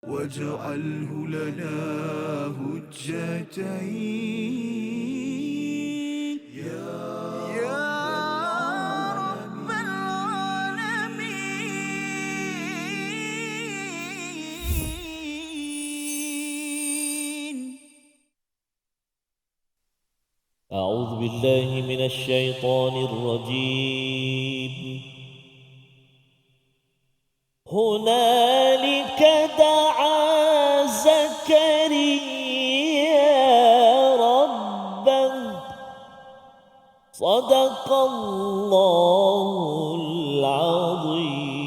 واجعله لنا هجتين يا رب العالمين. أعوذ بالله من الشيطان الرجيم. هنالك دعا زكريا ربه صدق الله العظيم.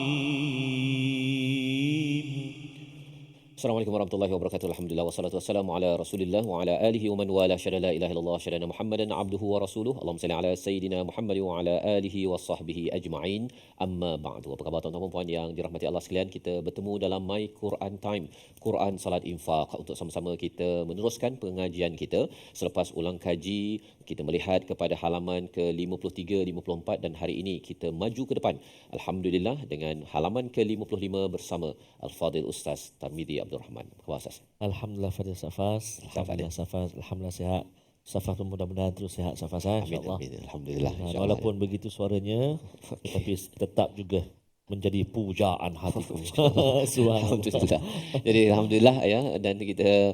Assalamualaikum warahmatullahi wabarakatuh. Alhamdulillah wassalatu wassalamu ala Rasulillah wa ala alihi wa man wala syada la ilaha illallah syada Muhammadan abduhu wa rasuluh. Allahumma salli ala sayidina Muhammad wa ala alihi wa sahbihi ajma'in. Amma ba'du. Apa khabar tuan-tuan dan puan yang dirahmati Allah sekalian? Kita bertemu dalam My Quran Time, Quran Salat Infak, untuk sama-sama kita meneruskan pengajian kita. Selepas ulang kaji, kita melihat kepada halaman ke-53, 54 dan hari ini kita maju ke depan. Alhamdulillah dengan halaman ke-55 bersama Al-Fadil Ustaz Tarmizi Abdul Rahman. Apa khabar Ustaz? Alhamdulillah Fadil Safas. Alhamdulillah Safas. Alhamdulillah sihat. Safas pun mudah-mudahan terus sihat Safas, insya-Allah. Amin. Alhamdulillah. Walaupun begitu suaranya, tetapi tetap juga menjadi pujaan hatiku. Alhamdulillah. Jadi alhamdulillah ya, dan kita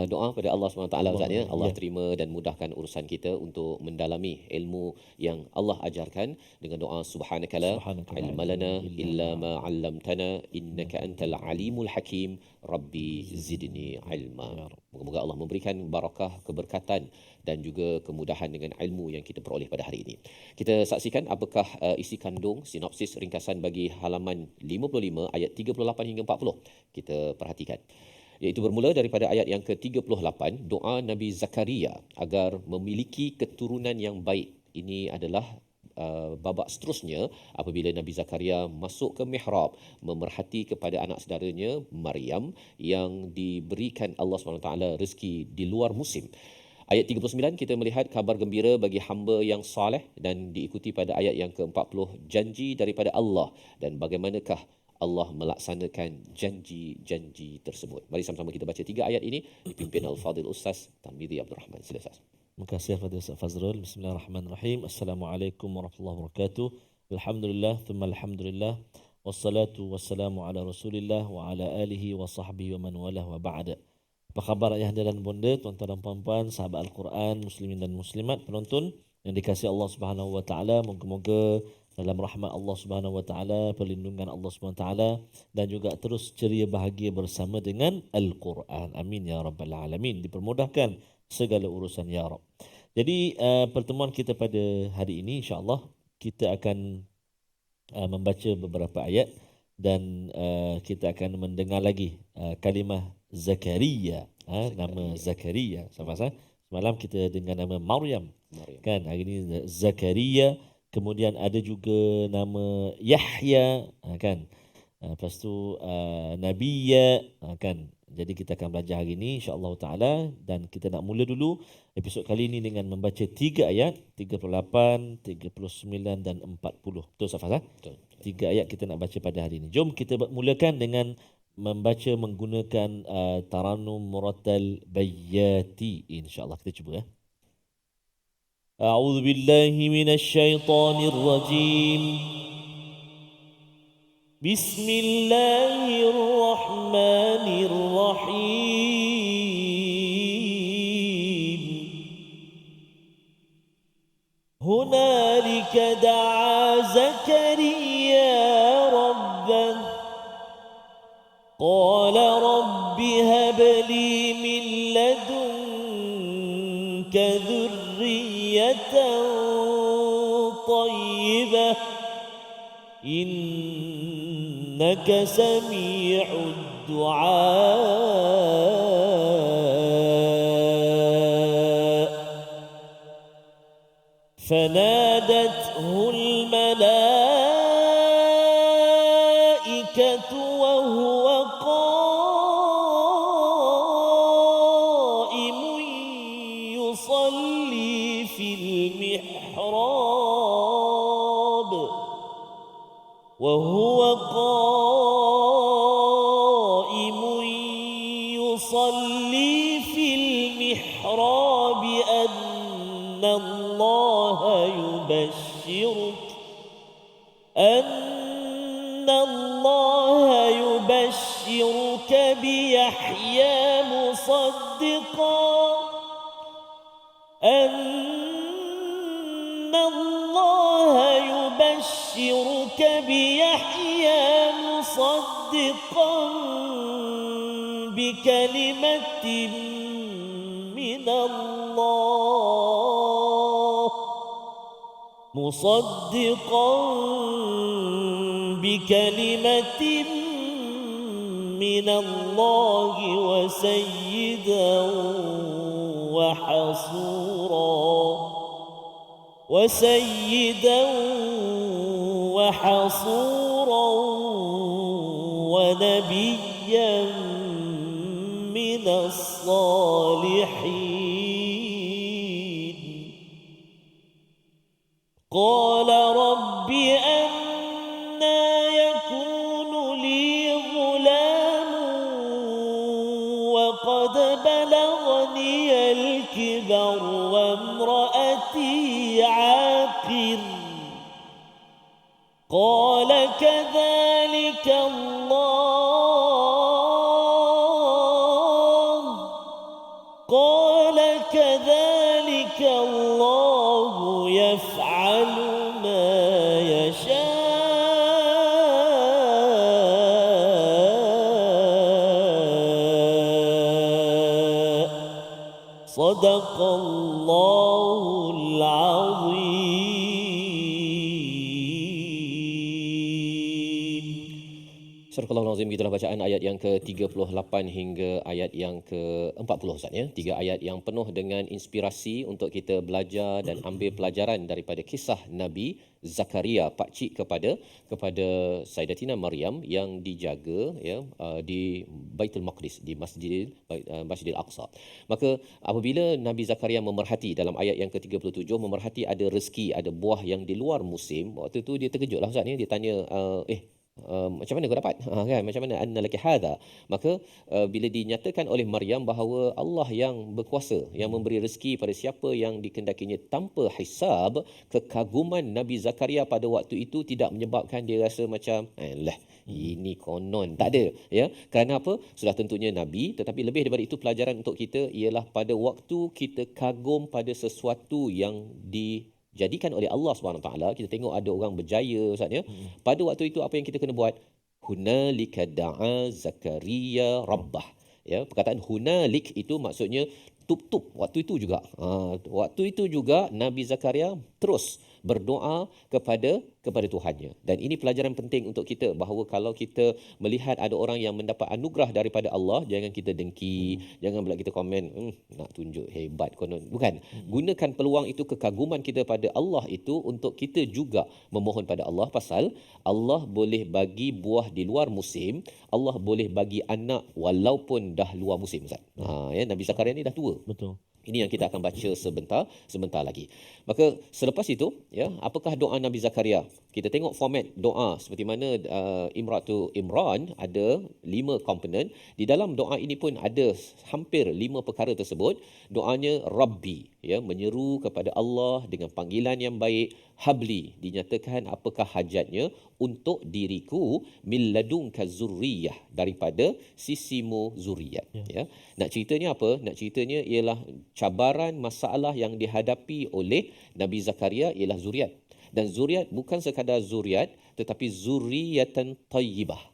doa pada Allah SWT Ustaz ya. Allah terima dan mudahkan urusan kita untuk mendalami ilmu yang Allah ajarkan dengan doa subhanakala ilma lana illa ma 'allamtana innaka antal alimul hakim rabbi zidni ilma. Moga-moga Allah memberikan barakah, keberkatan dan juga kemudahan dengan ilmu yang kita peroleh pada hari ini. Kita saksikan apakah isi kandung sinopsis ringkasan bagi halaman 55 ayat 38 hingga 40. Kita perhatikan. Iaitu bermula daripada ayat yang ke-38, doa Nabi Zakaria agar memiliki keturunan yang baik. Ini adalah babak seterusnya apabila Nabi Zakaria masuk ke mihrab memerhati kepada anak saudaranya Maryam yang diberikan Allah SWT rezeki di luar musim. Ayat 39 kita melihat kabar gembira bagi hamba yang soleh dan diikuti pada ayat yang ke-40 janji daripada Allah dan bagaimanakah Allah melaksanakan janji-janji tersebut. Mari sama-sama kita baca 3 ayat ini dipimpin Al-Fadil Ustaz Tarmizi Abdul Rahman. Sila Ustaz. Terima kasih Fadil Ustaz Fazrul. Bismillahirrahmanirrahim. Assalamualaikum warahmatullahi wabarakatuh. Alhamdulillah, thumma alhamdulillah. Wassalatu wassalamu ala Rasulillah wa ala alihi wa sahbihi wa man walah wa ba'da. Apa khabar ayah dan bonda, tuan-tuan dan puan-puan, sahabat Al-Quran, muslimin dan muslimat, penonton yang dikasihi Allah Subhanahu wa taala, moga-moga dalam rahmat Allah Subhanahu wa taala, perlindungan Allah Subhanahu wa taala dan juga terus ceria bahagia bersama dengan Al-Quran. Amin ya rabbal alamin. Dipermudahkan segala urusan ya Rabb. Jadi pertemuan kita pada hari ini insya-Allah kita akan membaca beberapa ayat dan kita akan mendengar lagi kalimah Zakaria, nama Zakaria. Semalam kita dengar nama Maryam. Kan hari ini Zakaria, kemudian ada juga nama Yahya, kan. Lepas tu Nabiya, kan. Jadi kita akan belajar hari ini insya-Allah taala dan kita nak mula dulu episod kali ini dengan membaca 3 ayat 38, 39 dan 40. Betul Safas? Betul. 3 ayat kita nak baca pada hari ini. Jom kita mulakan dengan membaca menggunakan Tarannum Murattal Bayyati insya-Allah. Kita cuba ya. A'udzu billahi minasyaitonir rajim. Bismillahirrahmanirrahim. Hunalika da'a Zakaria rabbah qala rabbi hab li min ladunka dhurriyatan tayyibah إنك سميع الدعاء فنادته الملائكة وهو قائم يصلي في المحراب وهو قائم يصلي في المحراب أن الله يبشرك بيحيى مصدقا بكلمة من الله مصدقا بكلمة من الله وسيدا وحصورا ونبيا من الصالحين قال رب أنى يكون لي غلام وقد بلغني الكبر وامرأتي عاقر قال كذلك الله يفعل ما يشاء صدق الله العظيم. Surah Al-Azim, gitulah bacaan ayat yang ke-38 hingga ayat yang ke-40 Ustaz ya. 3 ayat yang penuh dengan inspirasi untuk kita belajar dan ambil pelajaran daripada kisah Nabi Zakaria, pakcik kepada Sayyidatina Maryam yang dijaga ya di Baitul Maqdis, di Masjidil Aqsa. Maka apabila Nabi Zakaria memerhati dalam ayat yang ke-37, memerhati ada rezeki, ada buah yang di luar musim, waktu tu dia terkejutlah Ustaz ni, dia tanya macam mana kau dapat kan, macam mana anna laki hadha. Maka bila dinyatakan oleh Maryam bahawa Allah yang berkuasa, yang memberi rezeki pada siapa yang dikendakinya tanpa hisab, kekaguman Nabi Zakaria pada waktu itu tidak menyebabkan dia rasa macam ini konon, tak ada ya. Kerana apa? Sudah tentunya Nabi, tetapi lebih daripada itu pelajaran untuk kita ialah pada waktu kita kagum pada sesuatu yang dijadikan oleh Allah Subhanahu taala, kita tengok ada orang berjaya Ustaz ya. Pada waktu itu apa yang kita kena buat? Hunalika da'a Zakaria rabbah. Ya, perkataan hunalik itu maksudnya tup waktu itu juga. Waktu itu juga Nabi Zakaria terus berdoa kepada Tuhannya. Dan ini pelajaran penting untuk kita bahawa kalau kita melihat ada orang yang mendapat anugerah daripada Allah, jangan kita dengki, jangan pula kita komen nak tunjuk hebat konon. Bukan. Gunakan peluang itu, kekaguman kita pada Allah itu untuk kita juga memohon pada Allah, pasal Allah boleh bagi buah di luar musim, Allah boleh bagi anak walaupun dah luar musim Ustaz. Ya, Nabi Zakaria ni dah tua. Betul. Ini yang kita akan baca sebentar lagi. Maka selepas itu ya, apakah doa Nabi Zakaria? Kita tengok format doa seperti mana Imratu Imran ada 5 komponen. Di dalam doa ini pun ada hampir 5 perkara tersebut. Doanya Rabbi ya, menyeru kepada Allah dengan panggilan yang baik. Habli, dinyatakan apakah hajatnya untuk diriku, min ladunka zurriyah, daripada sisimu zuriat ya. Nak ceritanya apa? Nak ceritanya ialah cabaran masalah yang dihadapi oleh Nabi Zakaria ialah zuriat. Dan zuriat bukan sekadar zuriat, tetapi zuriyatan tayyibah.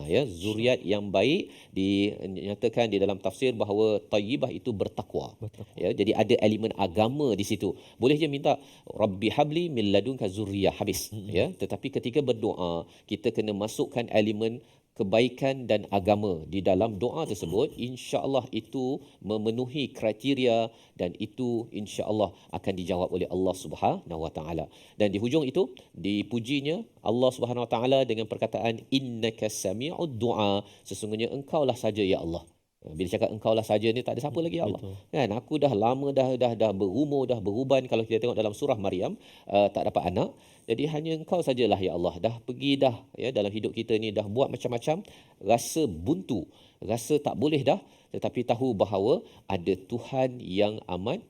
Ya, zuriat yang baik, dinyatakan di dalam tafsir bahawa tayyibah itu bertakwa. Ya, jadi ada elemen agama di situ. Boleh je minta Rabbi habli min ladunka zurriyah, habis ya. Tetapi ketika berdoa, kita kena masukkan elemen kebaikan dan agama di dalam doa tersebut. Insya-Allah itu memenuhi kriteria dan itu insya-Allah akan dijawab oleh Allah Subhanahu Wa Taala. Dan di hujung itu dipujinya Allah Subhanahu Wa Taala dengan perkataan innaka sami'ud du'a, sesungguhnya engkaulah saja ya Allah Bila cakap engkau lah saja ni tak ada siapa lagi ya Allah. Betul. Kan aku dah lama dah berumur, dah beruban, kalau kita tengok dalam surah Maryam tak dapat anak. Jadi hanya engkau sajalah ya Allah. Dah pergi dah ya dalam hidup kita ni, dah buat macam-macam, rasa buntu, rasa tak boleh dah, tetapi tahu bahawa ada Tuhan yang amat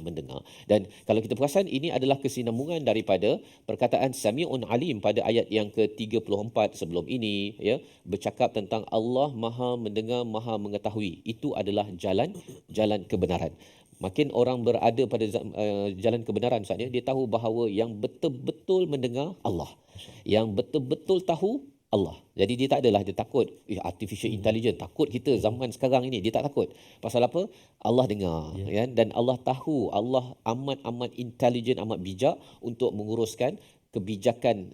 mendengar. Dan kalau kita perasan, ini adalah kesinambungan daripada perkataan Sami'un Alim pada ayat yang ke-34 sebelum ini, ya, bercakap tentang Allah Maha mendengar, Maha mengetahui. Itu adalah jalan kebenaran. Makin orang berada pada jalan kebenaran, Ustaz, dia tahu bahawa yang betul-betul mendengar Allah, yang betul-betul tahu Allah. Jadi dia tak adalah dia takut artificial intelligence, takut kita zaman sekarang ini, dia tak takut. Pasal apa? Allah dengar, ya, dan Allah tahu, Allah amat intelligent, amat bijak untuk menguruskan kebijakan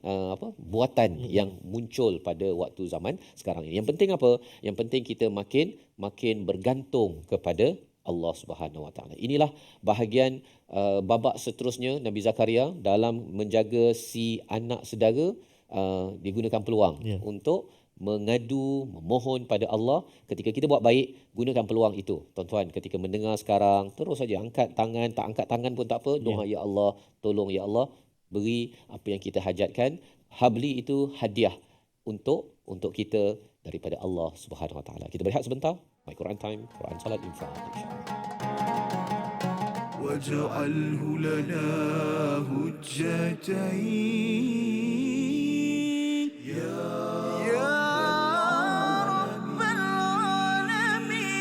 buatan yang muncul pada waktu zaman sekarang ini. Yang penting apa? Yang penting kita makin bergantung kepada Allah Subhanahu Wa Taala. Inilah bahagian babak seterusnya Nabi Zakaria dalam menjaga si anak saudara. Digunakan peluang untuk mengadu, memohon pada Allah. Ketika kita buat baik, gunakan peluang itu. Tuan-tuan, ketika mendengar sekarang, terus saja angkat tangan, tak angkat tangan pun tak apa. Doa ya Allah, tolong ya Allah, beri apa yang kita hajatkan. Habli itu hadiah untuk kita daripada Allah Subhanahu Wa Taala. Kita berehat sebentar. My Quran Time, Quran Salat Infaq, insya-Allah. واجعله لنا هجتين يا رب العالمين.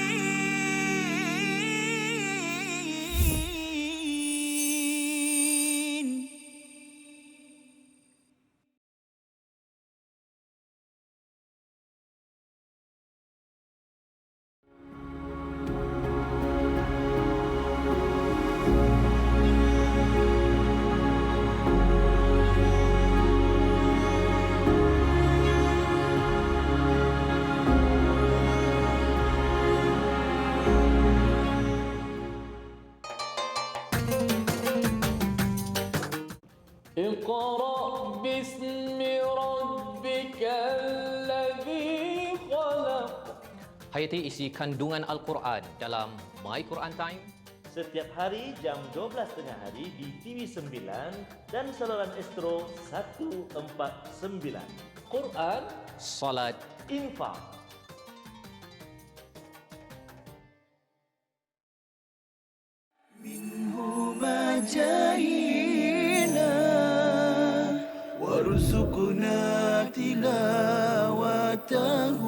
اقرأ باسم ربك الذي خلق. Hayati isi kandungan Al-Quran dalam My Quran Time. Setiap hari jam 12 tengah hari di TV9 dan saluran Astro 149. Quran, Salat. infak. منهما جاهينا وارزقنا تلاوته.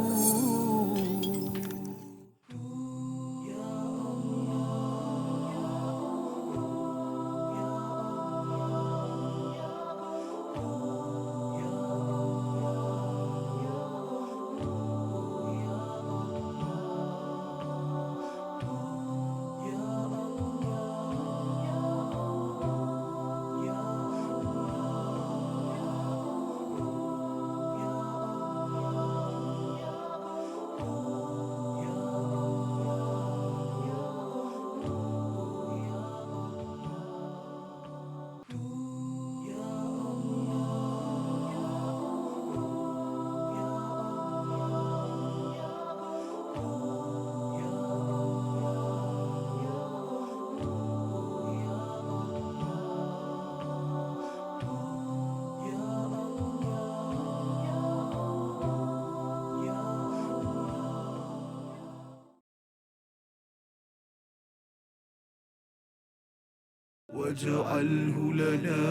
واجعله لنا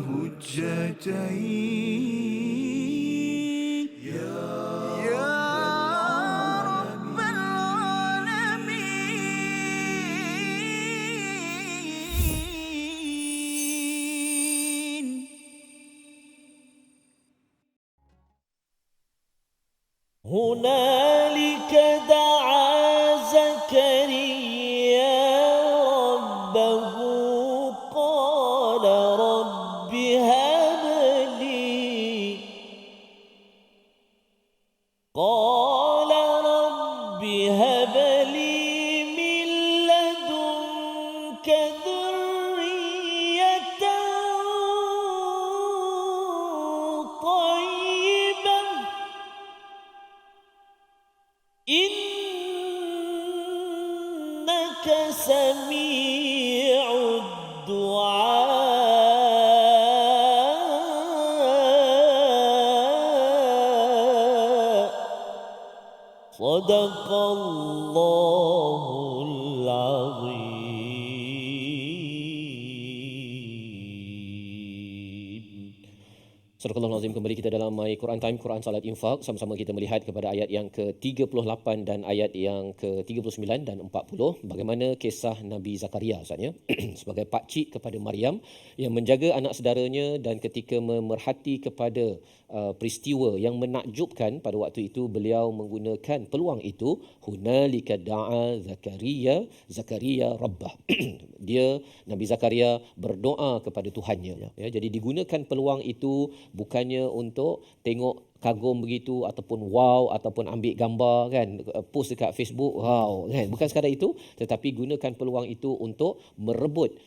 هجتين يا رب العالمين. هنالك دعا زكريا ربه قال رب هب لي من لدنك ذرية طيبة إنك إنك سميع الدعاء صدق الله العظيم. Surah Al-Azim, kembali kita dalam My Quran Time, Quran Salat Infak. Sama-sama kita melihat kepada ayat yang ke-38 dan ayat yang ke-39 dan 40. Bagaimana kisah Nabi Zakaria Ustaz ya, sebagai pakcik kepada Maryam yang menjaga anak saudaranya, dan ketika memerhati kepada peristiwa yang menakjubkan pada waktu itu, beliau menggunakan peluang itu. Hunalika da'a Zakaria rabbah. Dia Nabi Zakaria berdoa kepada Tuhannya ya. Jadi digunakan peluang itu bukannya untuk tengok kagum begitu ataupun wow ataupun ambil gambar kan, post dekat Facebook wow kan, bukan sekadar itu, tetapi gunakan peluang itu untuk merebut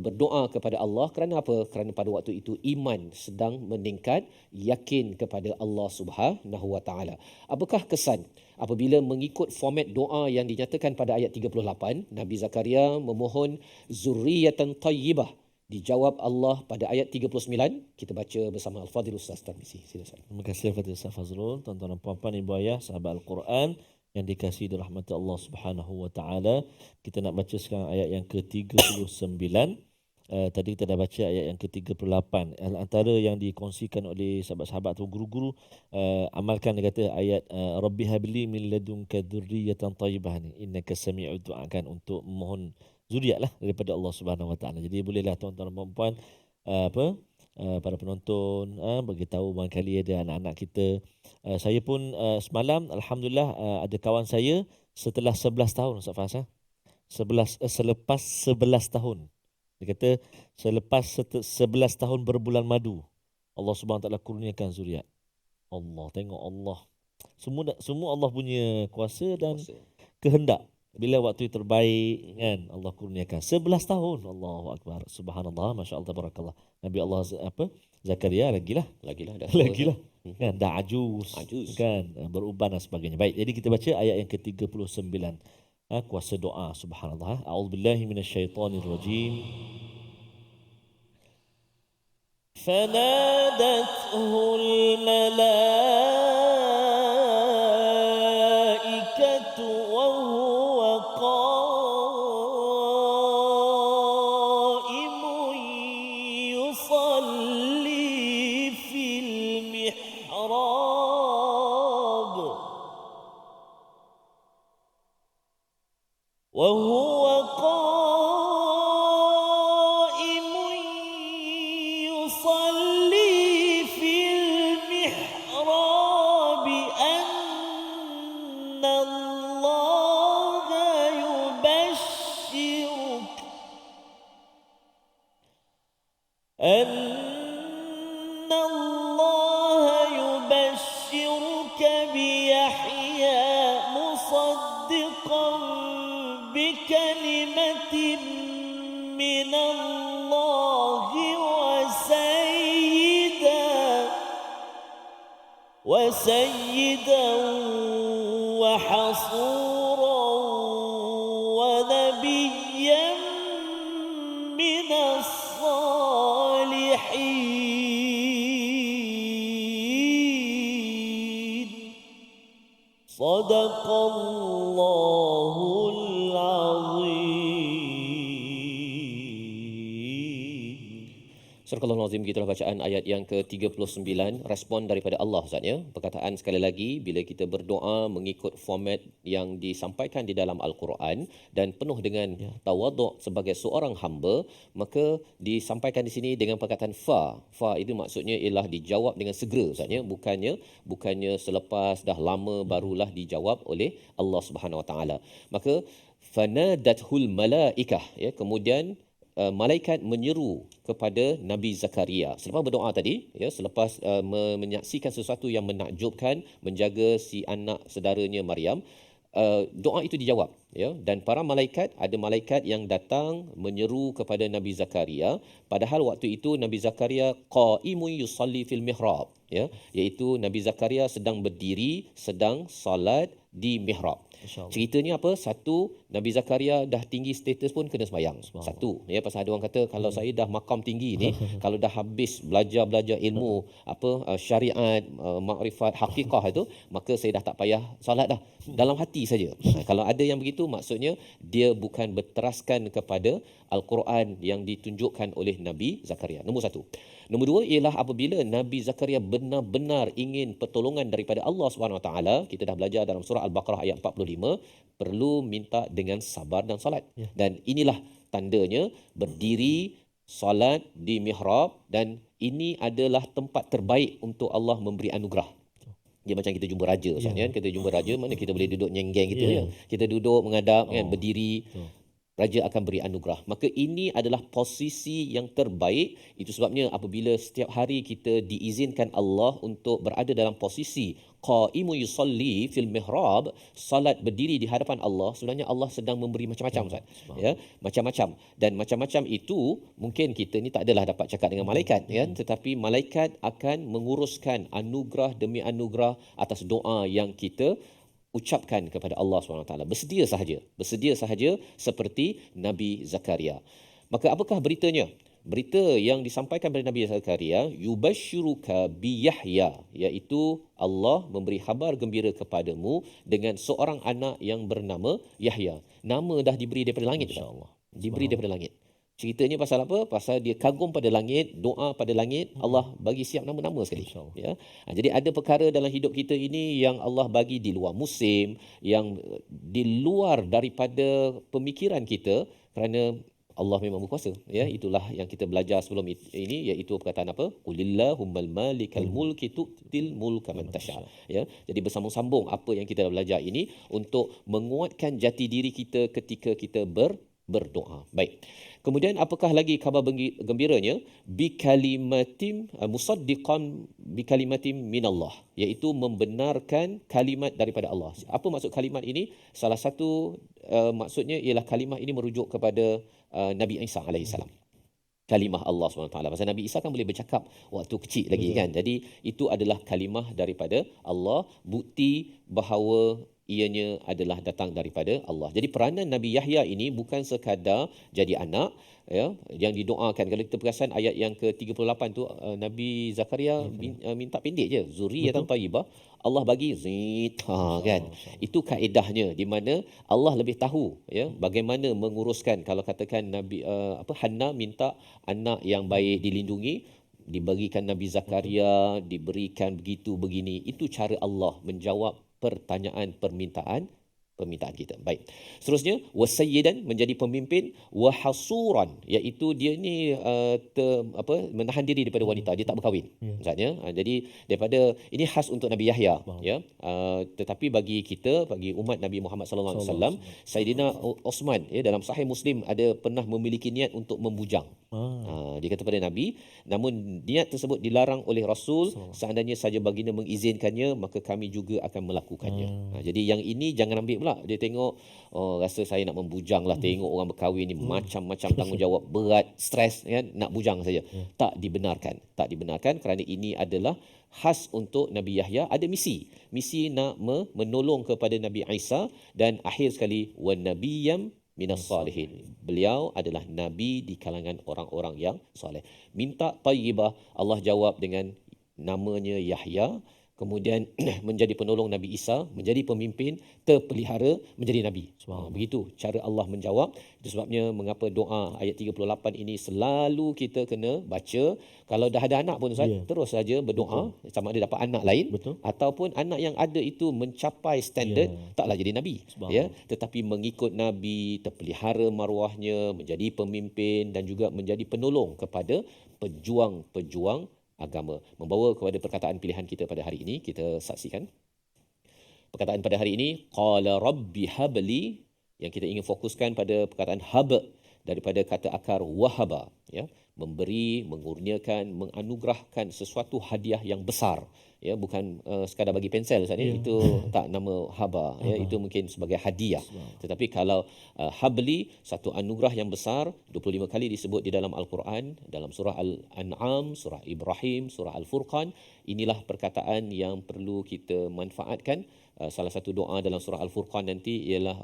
berdoa kepada Allah. Kerana apa? Kerana pada waktu itu iman sedang meningkat, yakin kepada Allah Subhanahu Wa Taala. Apakah kesan apabila mengikut format doa yang dinyatakan pada ayat 38? Nabi Zakaria memohon zurriyatan tayyibah, dijawab Allah pada ayat 39. Kita baca bersama Al-Fadhil Ustaz Tarmizi. Silakan. Terima kasih kepada Ustaz Fazrul, tuan-tuan dan puan-puan, ibu ayah, sahabat Al-Quran yang dikasihi dirahmati Allah Subhanahu Wa Taala. Kita nak baca sekarang ayat yang ke-39. Tadi kita dah baca ayat yang ke-38. Antara yang dikongsikan oleh sahabat-sahabat atau guru-guru, amalkan, dia kata ayat Rabbi habli min ladunka dzurriyyatan thayyibah ni, innaka sami'ud du'a, kan, untuk memohon zuriat lah daripada Allah Subhanahu Wa Taala. Jadi bolehlah tuan-tuan dan puan-puan para penonton beritahu barangkali ada anak-anak kita. Saya pun semalam alhamdulillah ada kawan saya setelah 11 tahun Ustaz Fas, selepas 11 tahun. Dia kata selepas 11 tahun berbulan madu, Allah Subhanahu Wa Taala kurniakan zuriat. Allah, tengok Allah. Semua Allah punya kuasa dan kehendak. Bila waktu terbaik kan, Allah kurniakan 11 tahun. Allahu akbar. Subhanallah, masya-Allah, tabarakallah. Nabi Allah Zakaria lagilah kan, dah ajuz. Kan, beruban dan sebagainya. Baik, jadi kita baca ayat yang ke-39. Kuasa doa, subhanallah. A'udzubillahi minasyaitonirrajim. فنادته الملائكة وهو قائم يصلي في المحراب وهو قائم يصلي في المحراب أن الله يبشرك بيحيى مصدقا بكلمة من الله وسيدا وحصورا ونبيا من الصالحين صدق الله العظيم. Surah Al-Azim, gitulah bacaan ayat yang ke-39. Respon daripada Allah Ustaz ya. Perkataan sekali lagi, bila kita berdoa mengikut format yang disampaikan di dalam Al-Quran dan penuh dengan tawaduk sebagai seorang hamba, maka disampaikan di sini dengan perkataan fa. Fa itu maksudnya ialah dijawab dengan segera Ustaz ya. Bukannya selepas dah lama barulah dijawab oleh Allah Subhanahu Wa Taala. Maka fanadathul malaikah ya, kemudian malaikat menyeru kepada Nabi Zakaria selepas berdoa tadi ya, selepas menyaksikan sesuatu yang menakjubkan, menjaga si anak saudaranya Maryam, doa itu dijawab ya. Dan para malaikat, ada malaikat yang datang menyeru kepada Nabi Zakaria, padahal waktu itu Nabi Zakaria qaimun yusalli fil mihrab ya, iaitu Nabi Zakaria sedang berdiri, sedang salat di mihrab. InsyaAllah. Ceritanya apa? Satu, Nabi Zakaria dah tinggi status pun kena sembahyang. Satu, ya, pasal ada orang kata kalau saya dah makam tinggi ni, kalau dah habis belajar ilmu syariat, makrifat, hakikah itu, maka saya dah tak payah solat dah. Dalam hati saja. Kalau ada yang begitu, maksudnya dia bukan berteraskan kepada Al-Quran yang ditunjukkan oleh Nabi Zakaria. Nombor satu. Nombor dua ialah apabila Nabi Zakaria benar-benar ingin pertolongan daripada Allah SWT, kita dah belajar dalam surah Al-Baqarah ayat 45, perlu minta dengan sabar dan salat. Dan inilah tandanya berdiri salat di mihrab, dan ini adalah tempat terbaik untuk Allah memberi anugerah. Dia macam kita jumpa raja, kan? Kita jumpa raja, mana kita boleh duduk nyenggeng gitu ya. Kita duduk menghadap, kan, berdiri. Raja akan beri anugerah. Maka ini adalah posisi yang terbaik. Itu sebabnya apabila setiap hari kita diizinkan Allah untuk berada dalam posisi qaimu yusalli fil mihrab, salat berdiri di hadapan Allah, sebenarnya Allah sedang memberi macam-macam, Ustaz. Ya, macam-macam. Dan macam-macam itu mungkin kita ni tak adalah dapat cakap dengan malaikat, ya, tetapi malaikat akan menguruskan anugerah demi anugerah atas doa yang kita ucapkan kepada Allah SWT. Bersedia sahaja seperti Nabi Zakaria. Maka apakah beritanya? Berita yang disampaikan kepada Nabi Zakaria, yubashiruka bi Yahya, iaitu Allah memberi khabar gembira kepadamu dengan seorang anak yang bernama Yahya. Nama dah diberi daripada langit, insya-Allah. Diberi daripada langit. Ceritanya pasal apa? Pasal dia kagum pada langit, doa pada langit, Allah bagi siap nama-nama sekali. Ya. Jadi ada perkara dalam hidup kita ini yang Allah bagi di luar musim, yang di luar daripada pemikiran kita, kerana Allah memang berkuasa. Ya, itulah yang kita belajar sebelum ini, iaitu perkataan apa? Qulillahummal malikal mulki tu'til mulka man tasha. Ya, jadi bersambung-sambung apa yang kita dah belajar ini untuk menguatkan jati diri kita ketika kita berdoa. Baik. Kemudian apakah lagi khabar gembiranya? Bi kalimatin musaddiqan bi kalimatin minallah, iaitu membenarkan kalimat daripada Allah. Apa maksud kalimat ini? Salah satu maksudnya ialah kalimat ini merujuk kepada Nabi Isa alaihissalam. Kalimah Allah SWT. Pasal Nabi Isa kan boleh bercakap waktu kecil lagi, kan. Jadi itu adalah kalimah daripada Allah, bukti bahawa ianya adalah datang daripada Allah. Jadi peranan Nabi Yahya ini bukan sekadar jadi anak, ya, yang didoakan. Kalau kita perasan ayat yang ke-38 tu, Nabi Zakaria minta pendek je, zuriyatan thayyibah, Allah bagi zit, kan. Itu kaedahnya, di mana Allah lebih tahu, ya, bagaimana menguruskan. Kalau katakan Nabi Hannah minta anak yang baik, dilindungi, diberikan Nabi Zakaria, diberikan begitu begini. Itu cara Allah menjawab pertanyaan permintaan kita. Baik. Seterusnya, wasayyidan, menjadi pemimpin, wahasuran, iaitu dia ni menahan diri daripada wanita, dia tak berkahwin. Maksudnya, jadi daripada ini khas untuk Nabi Yahya, ya. Tetapi bagi kita, bagi umat Nabi Muhammad sallallahu alaihi wasallam, Saidina Osman, ya, dalam Sahih Muslim ada pernah memiliki niat untuk membujang. Dia kata pada Nabi, namun niat tersebut dilarang oleh Rasul. Seandainya saja baginda mengizinkannya, maka kami juga akan melakukannya. Jadi yang ini jangan ambil pula. Dia tengok, rasa saya nak membujang lah, tengok orang berkahwin ni macam-macam tanggungjawab berat, stres, kan, nak bujang saja. Tak dibenarkan kerana ini adalah khas untuk Nabi Yahya. Ada misi nak menolong kepada Nabi Isa, dan akhir sekali, wan nabiyyam minas salihin. Beliau adalah nabi di kalangan orang-orang yang soleh. Minta tayyibah, Allah jawab dengan namanya Yahya. Kemudian menjadi penolong Nabi Isa, menjadi pemimpin, terpelihara, menjadi Nabi. Begitu cara Allah menjawab. Itu sebabnya mengapa doa ayat 38 ini selalu kita kena baca. Kalau dah ada anak pun, Ustaz, terus saja berdoa. Sama ada dapat anak lain, ataupun anak yang ada itu mencapai standard, taklah jadi Nabi. Ya, tetapi mengikut Nabi, terpelihara maruahnya, menjadi pemimpin, dan juga menjadi penolong kepada pejuang-pejuang agama. Membawa kepada perkataan pilihan kita pada hari ini, kita saksikan. Perkataan pada hari ini, qala rabbi habli, yang kita ingin fokuskan pada perkataan hab daripada kata akar wahaba, ya, memberi, mengurniakan, menganugerahkan sesuatu hadiah yang besar, ya, bukan sekadar bagi pensel, itu tak nama haba, ya, itu mungkin sebagai hadiah. Tetapi kalau habli, satu anugerah yang besar, 25 kali disebut di dalam Al-Quran, dalam surah Al-An'am, surah Ibrahim, surah Al-Furqan. Inilah perkataan yang perlu kita manfaatkan salah satu doa dalam surah Al-Furqan nanti ialah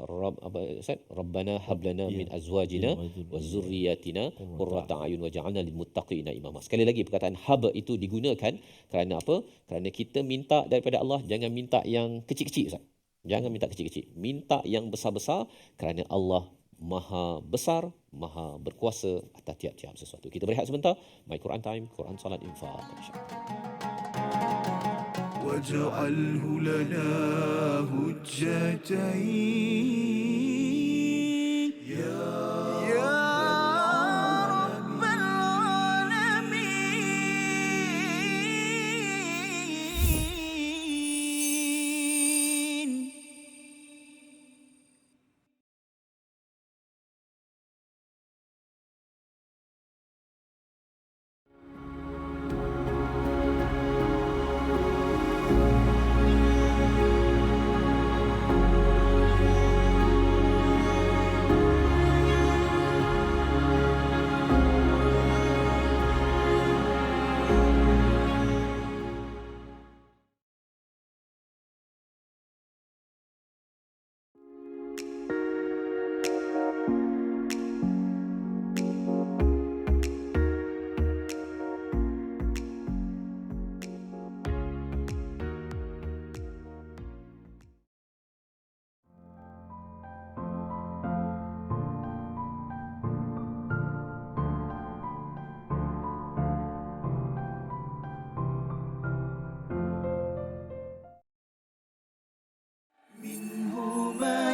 Rabbana hablana min azwajina wa zurriyatina qurrata a'yun waj'alna lil muttaqina imama. Sekali lagi perkataan hab itu digunakan kerana apa? Kerana kita minta daripada Allah, jangan minta yang kecil-kecil, Ustaz. Jangan minta kecil-kecil. Minta yang besar-besar kerana Allah Maha besar, Maha berkuasa atas tiap-tiap sesuatu. Kita berehat sebentar. My Quran Time, Quran Salat Infaq. واجعله لنا هجتين يا رب العالمين.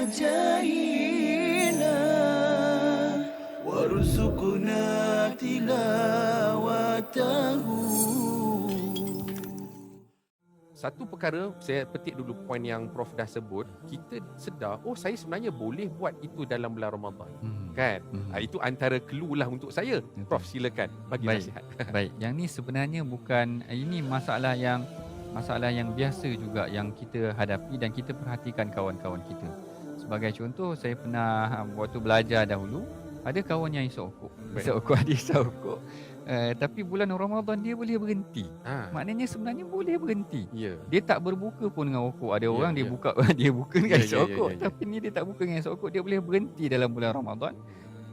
جاهنا وارزقنا تلاوته. Satu perkara, saya petik dulu poin yang Prof dah sebut, kita sedar, oh saya sebenarnya boleh buat itu dalam bulan Ramadan. Kan? Itu antara clue lah untuk saya. Prof, silakan bagi nasihat. Baik, yang ni sebenarnya bukan, ini masalah yang biasa juga yang kita hadapi dan kita perhatikan kawan-kawan kita. Sebagai contoh, saya pernah waktu belajar dahulu, ada kawan yang isap rokok. Dia isap rokok. Tapi bulan Ramadan dia boleh berhenti. Maknanya sebenarnya boleh berhenti. Dia tak berbuka pun dengan rokok. Ada orang dia buka dia buka dengan isap rokok. Tapi ni dia tak buka dengan isap rokok, dia boleh berhenti dalam bulan Ramadan.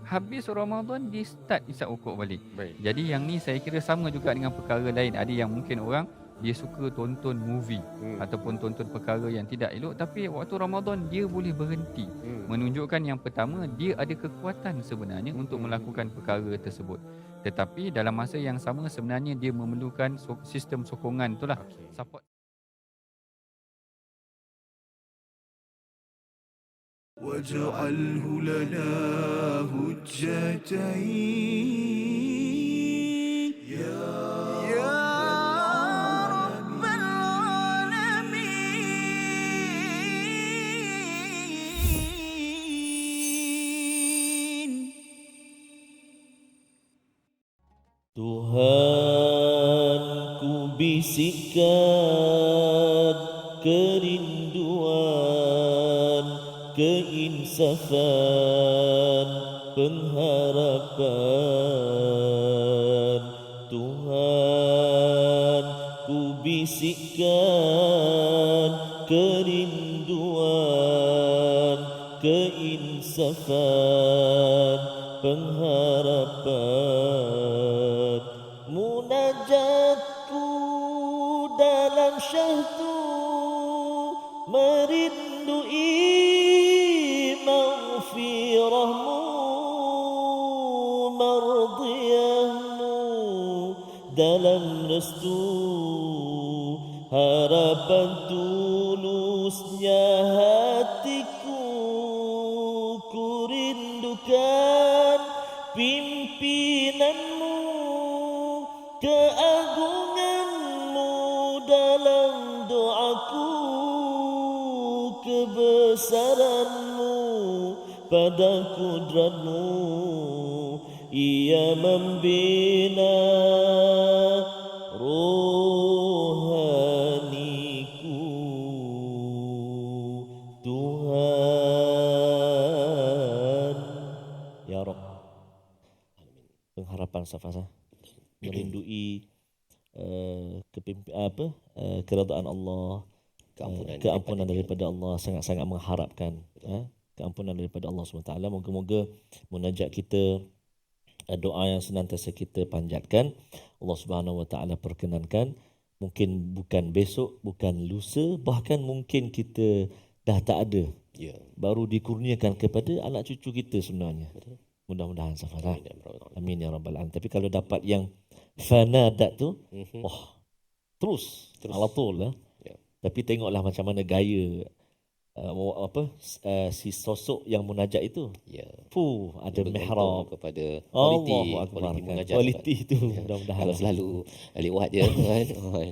Habis Ramadan dia start isap rokok balik. Jadi yang ni saya kira sama juga dengan perkara lain. Ada yang mungkin orang dia suka tonton movie ataupun tonton perkara yang tidak elok, tapi waktu Ramadan dia boleh berhenti. Menunjukkan yang pertama, dia ada kekuatan sebenarnya untuk melakukan perkara tersebut. Tetapi dalam masa yang sama sebenarnya dia memerlukan sistem sokongan itulah, support. واجعله لنا هجتين يا رب العالمين. Tuhanku bisikkan kerinduan, keinsafan, pengharapan. Tuhan, ku bisikkan kerinduan, keinsafan, pengharapan. Munajatku dalam syahdu merindui maghfirahmu, mardiyahmu dalam restu, harapan tulusnya hatiku. Ku rindukan pimpinanmu, keagunganmu dalam doaku, kebesaranmu pada kudratmu, ia membina rohaniku. Tuhan ya Rabb, pengharapan Safasa merindui keridaan Allah, keampunan daripada Allah, sangat-sangat mengharapkan keampunan daripada Allah SWT. Moga-moga munajat kita, doa yang senantiasa kita panjatkan, Allah Subhanahu Wa Taala perkenankan. Mungkin bukan besok, bukan lusa, bahkan mungkin kita dah tak ada, baru dikurniakan kepada anak cucu kita sebenarnya. Mudah-mudahan Safar. Amin ya rabbal alamin. Tapi kalau dapat yang fanadat tu, terus ala tol lah. Tapi tengoklah macam mana gaya si sosok yang munajat itu. Ada mihrab kepada kualiti mengajar. Kualiti itu mudah-mudahan. Kalau selalu lewat je kan,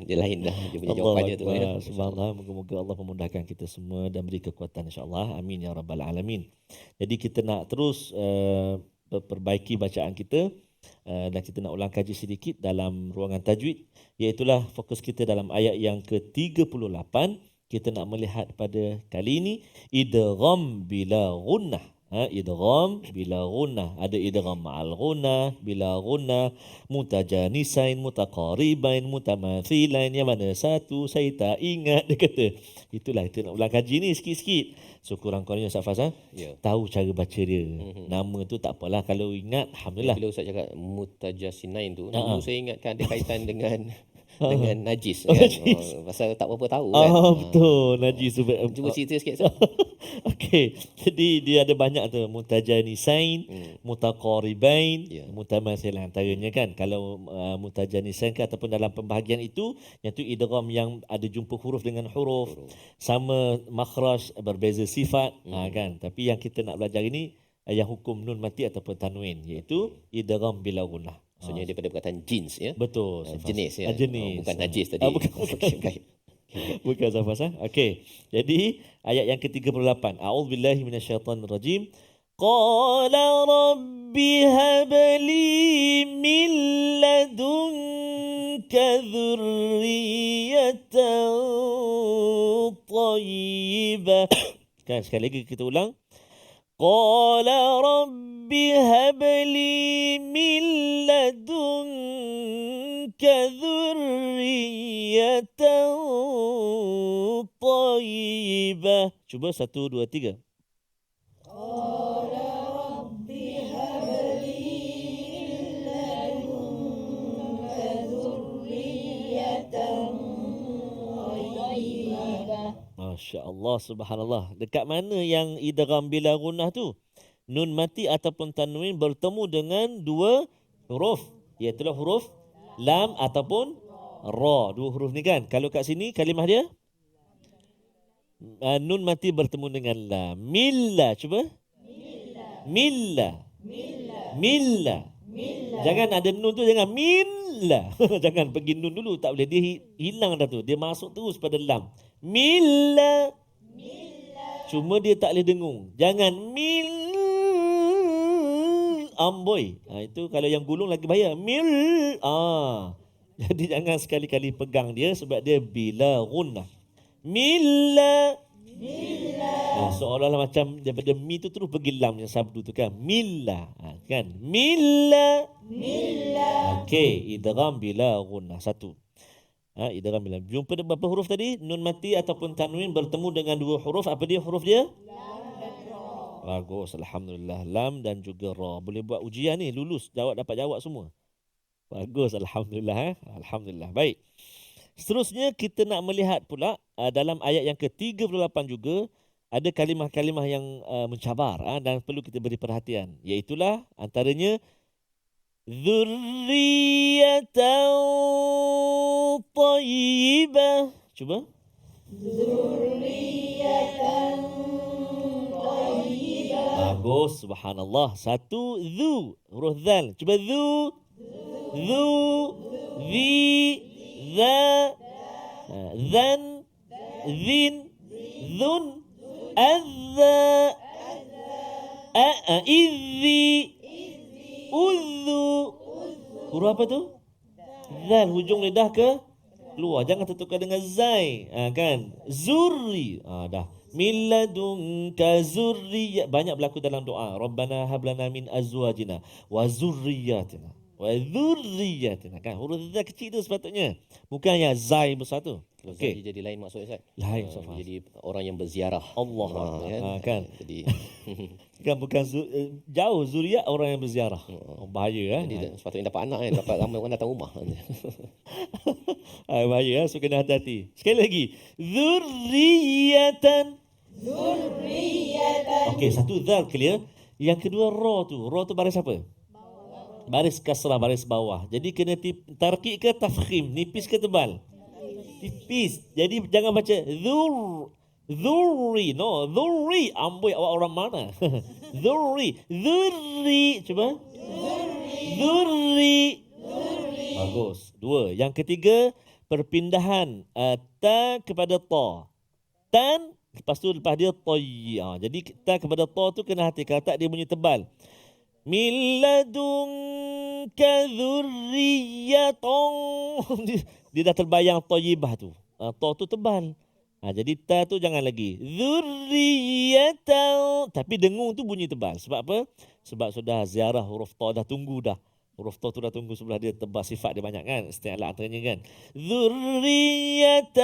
dia lain dah dia punya jawapannya tu. Subhanallah, moga-moga Allah memudahkan kita semua dan beri kekuatan insya-Allah. Amin ya rabbal alamin. Jadi kita nak terus perbaiki bacaan kita, dan kita nak ulang kaji sedikit dalam ruangan tajwid, iaitulah fokus kita dalam ayat yang ke-38. Kita nak melihat pada kali ini idgham bila gunnah. Idgham bila gunnah. Ada idgham ma'al gunnah, bila gunnah, mutajanisain, mutaqaribain, mutamathilain. Yang mana satu saya tak ingat, dia kata. Itulah kita nak ulang kaji ni sikit-sikit. So kurang-kurangnya Ustaz Faz tahu cara baca dia. Nama tu tak apalah, kalau ingat alhamdulillah. Bila Ustaz cakap mutajasinain tu, nama saya ingatkan ada kaitan dengan najis kan. Pasal tak berapa tahu kan. Betul, najis. Cuba cerita sikit. Okey, jadi dia ada banyak tu, mutajanisain, mutaqaribain, mutamathilan antaranya kan. Kalau mutajanisain kan, ataupun dalam pembahagian itu, yang tu idgham yang ada jumpa huruf dengan huruf, sama makhraj, berbeza sifat kan. Tapi yang kita nak belajar ini yang hukum nun mati ataupun tanwin, iaitu idgham bila gunnah. Maksudnya daripada perkataan jins ya. Betul. Jenis ya. Jenis. Bukan najis tadi. Bukan. Bukan Safas. Okey. Jadi ayat yang ke-38. A'udzubillahi minasyaitonirrajim. Qala rabbi habli min ladunka dzurriyyatan thayyibah. Kan sekali lagi kita ulang. Qala rabbi habli min ladunka dzurriyyatan thayyibah. Cuba 1, 2, 3. Qala rabbi habli min ladunka dzurriyyatan thayyibah. Masya-Allah, subhanallah. Dekat mana yang idgham bila gunnah tu? Nun mati ataupun tanwin bertemu dengan dua huruf, iaitu huruf lam ataupun ra. Dua huruf ni kan. Kalau kat sini kalimah dia nun mati bertemu dengan lam. Milla, cuba. Milla. Jangan ada nun tu, jangan milla. Jangan pergi nun dulu, tak boleh. Dia hilang dah tu. Dia masuk terus pada lam. Milla. Cuma dia tak boleh dengung. Jangan mil amboi. Itu kalau yang gulung lagi bahaya. Mil. Jadi jangan sekali-kali pegang dia sebab dia bila gunnah. Milla. Seolah-olah macam daripada mi tu terus pergi lam yang sabdu tu kan. Milla. Kan? Milla. Okey, idgham bila gunnah. 1. Idgham bila. Jumpa berapa huruf tadi? Nun mati ataupun tanwin bertemu dengan dua huruf. Apa dia huruf dia? Lam dan ra. Bagus, alhamdulillah. Lam dan juga ra. Boleh buat ujian ni, lulus. Dapat jawab semua. Bagus, alhamdulillah. Alhamdulillah. Baik. Seterusnya kita nak melihat pula dalam ayat yang ke-38 juga ada kalimah-kalimah yang mencabar dan perlu kita beri perhatian. Iaitulah antaranya Dzurriyyatan thayyibah. Cuba. Dzurriyyatan thayyibah. Bagus, subhanallah. 1 dzu, huruf dzal. Cuba dzu. Dzu, dzi, dza, dzan, dzin, dzun, adza, idzi, udzu. Huruf apa tu? Zal, hujung lidah ke keluar. Jangan tertukar dengan zai. Kan? Zurri. Dah. Min ladunka zurriyya. Banyak berlaku dalam doa. Rabbana hablana min azwajina wa zurriyatina. Wa dzurriyyatin. Kan huruf Z kecil tu sepatutnya. Bukan yang zai besar tu. Kalau Okey. jadi lain maksudnya Ustaz. Lain Ustaz. Jadi orang yang berziarah. Allah kan. Jadi Bukan jauh zuriat orang yang berziarah. Bahaya jadi sepatutnya dapat anak kan, dapat ramai orang datang rumah. Bahaya so kena hati-hati. Sekali lagi. Dzurriyatan. Okey, satu zal clear. Yang kedua ra tu. Ra tu baris apa? Baris kasrah, baris bawah. Jadi kena tarqiq ke tafkhim, nipis ke tebal? Tipis. Jadi jangan baca Dhurri, no, dhurri. Amboi, awak orang mana? Dhurri, dhurri. Cuba. Dhurri. Bagus. Dua. Yang ketiga, perpindahan ta kepada ta. Tan, lepas tu lepas dia toyi. Jadi ta kepada ta tu kena hati. Kalau tak dia bunyi tebal. Min ladunka dhurriyatun. Dia dah terbayang toyibah tu. Ta tu tebal. Jadi ta tu jangan lagi. Dzurriyatan. Tapi dengung tu bunyi tebal. Sebab apa? Sebab sudah ziarah huruf ta dah tunggu dah. Huruf ta tu dah tunggu sebelah dia tebal, sifat dia banyak kan. Isti'la antaranya kan. Dzurriyatan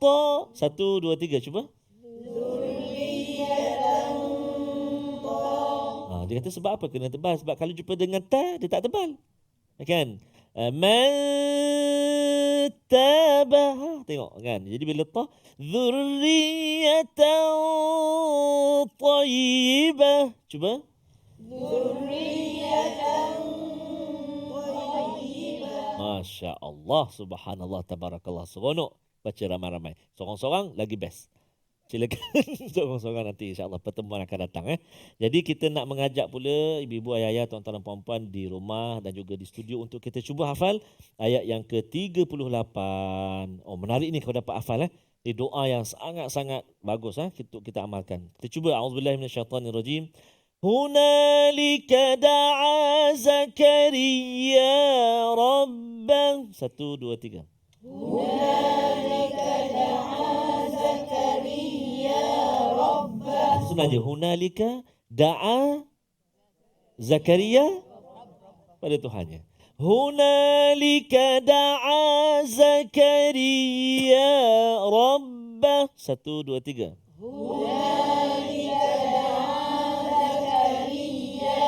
ta. 1, 2, 3 cuba. Dzurriyatan ta. Dia kata sebab apa kena tebal? Sebab kalau jumpa dengan ta dia tak tebal. Kan? Tabah. Tengok kan. Jadi bila ta dzurriyatan thayyibah. Cuba. Dzurriyatan thayyibah. Masya-Allah, subhanallah, tabarakallah. Seronok baca ramai-ramai. Seorang-seorang lagi best. Silakan seorang-seorang nanti insya-Allah pertemuan akan datang Jadi kita nak mengajak pula ibu-ibu, ayah-ayah, tuan-tuan dan puan-puan di rumah dan juga di studio untuk kita cuba hafal ayat yang ke-38. Menarik ni kalau dapat hafal Ini doa yang sangat-sangat bagus kita amalkan. Kita cuba auzubillahi minasyaitanirrajim. Hunalika da'a Zakaria rabbah. 1, 2, 3. Hunalika da'a Zakaria rabbah. Sebenarnya hunalika da'a Zakaria pada Tuhannya. Hunalika da'a Zakaria rabbah. 1, 2, 3. Hunalika da'a Zakaria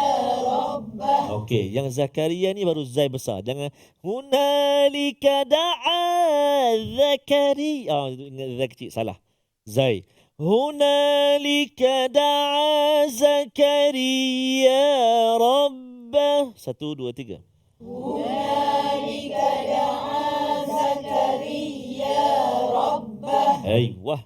rabbah. Okey, yang Zakaria ni baru zai besar. Jangan hunalika da'a Zakaria. Ingat zai kecil, salah. Zai. Hunalika da'a Zakaria rabbah. 1, 2, 3. Hunalika da'a Zakaria rabbah. Aywah.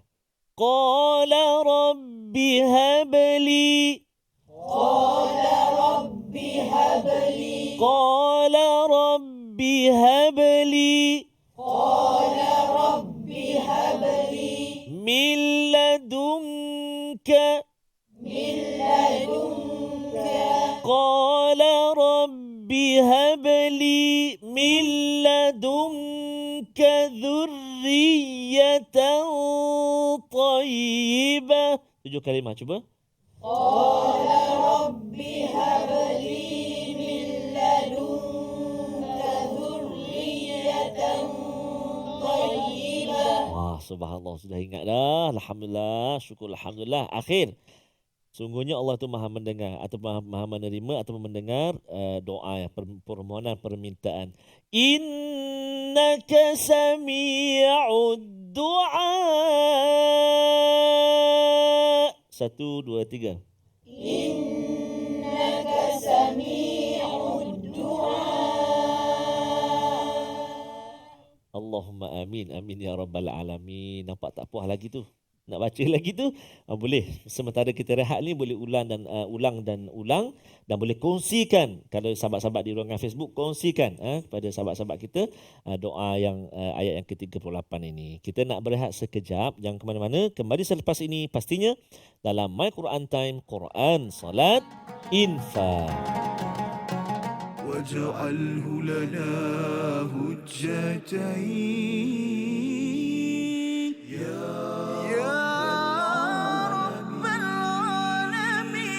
Qala rabbi habli. Qala rabbi habli. Qala rabbi habli. Qala rabbi habli. Min ladunka. Min ladunka. Qala rabbi habli min ladunka dzurriyatan thayyibah. 7 kalimah cuba. Qala rabbi habli min ladunka dzurriyatan thayyibah. Wah, subhanallah, sudah ingat dah. Alhamdulillah, syukur alhamdulillah. Akhir. Sungguhnya Allah itu maha mendengar atau maha menerima atau mendengar doa, permohonan, permintaan. Innaka sami'ud du'a. 1, 2, 3. Innaka sami'ud du'a. Allahumma amin, amin ya rabbal alamin. Nampak tak puas lagi tu? Nak baca lagi tu boleh. Sementara kita rehat ni boleh ulang dan ulang dan boleh kongsikan. Kalau sahabat-sahabat di ruangan Facebook, kongsikan kepada sahabat-sahabat kita doa yang ayat yang ke-38 ini. Kita nak berehat sekejap, jangan ke mana-mana. Kembali selepas ini pastinya dalam My Quran Time, Quran, Salat, Infak. واجعله لنا هجتين يا رب العالمين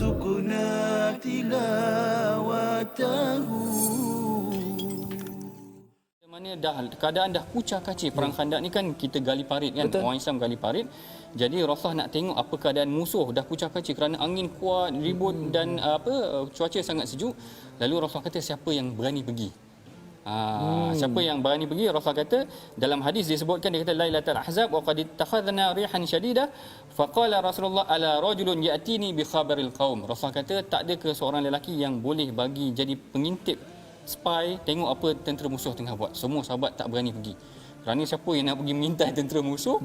وارزقنا تلاوته. Mana keadaan dah kucar kacir perang Khandak ni kan kita gali parit kan. Betul. Orang Islam gali parit. Jadi Rasulullah nak tengok apa keadaan musuh dah kucar kacir kerana angin kuat, ribut dan cuaca sangat sejuk. Lalu Rasulullah kata siapa yang berani pergi? Siapa yang berani pergi? Rasulullah kata dalam hadis disebutkan, dia kata Lailatul Ahzab wa qad ittakhadna rihan shadidah faqala Rasulullah ala rajulun ya'tini bi khabaril qaum. Rasulullah kata tak ada ke seorang lelaki yang boleh bagi jadi pengintip spy tengok apa tentera musuh tengah buat. Semua sahabat tak berani pergi. Kerana siapa yang nak pergi mengintai tentera musuh,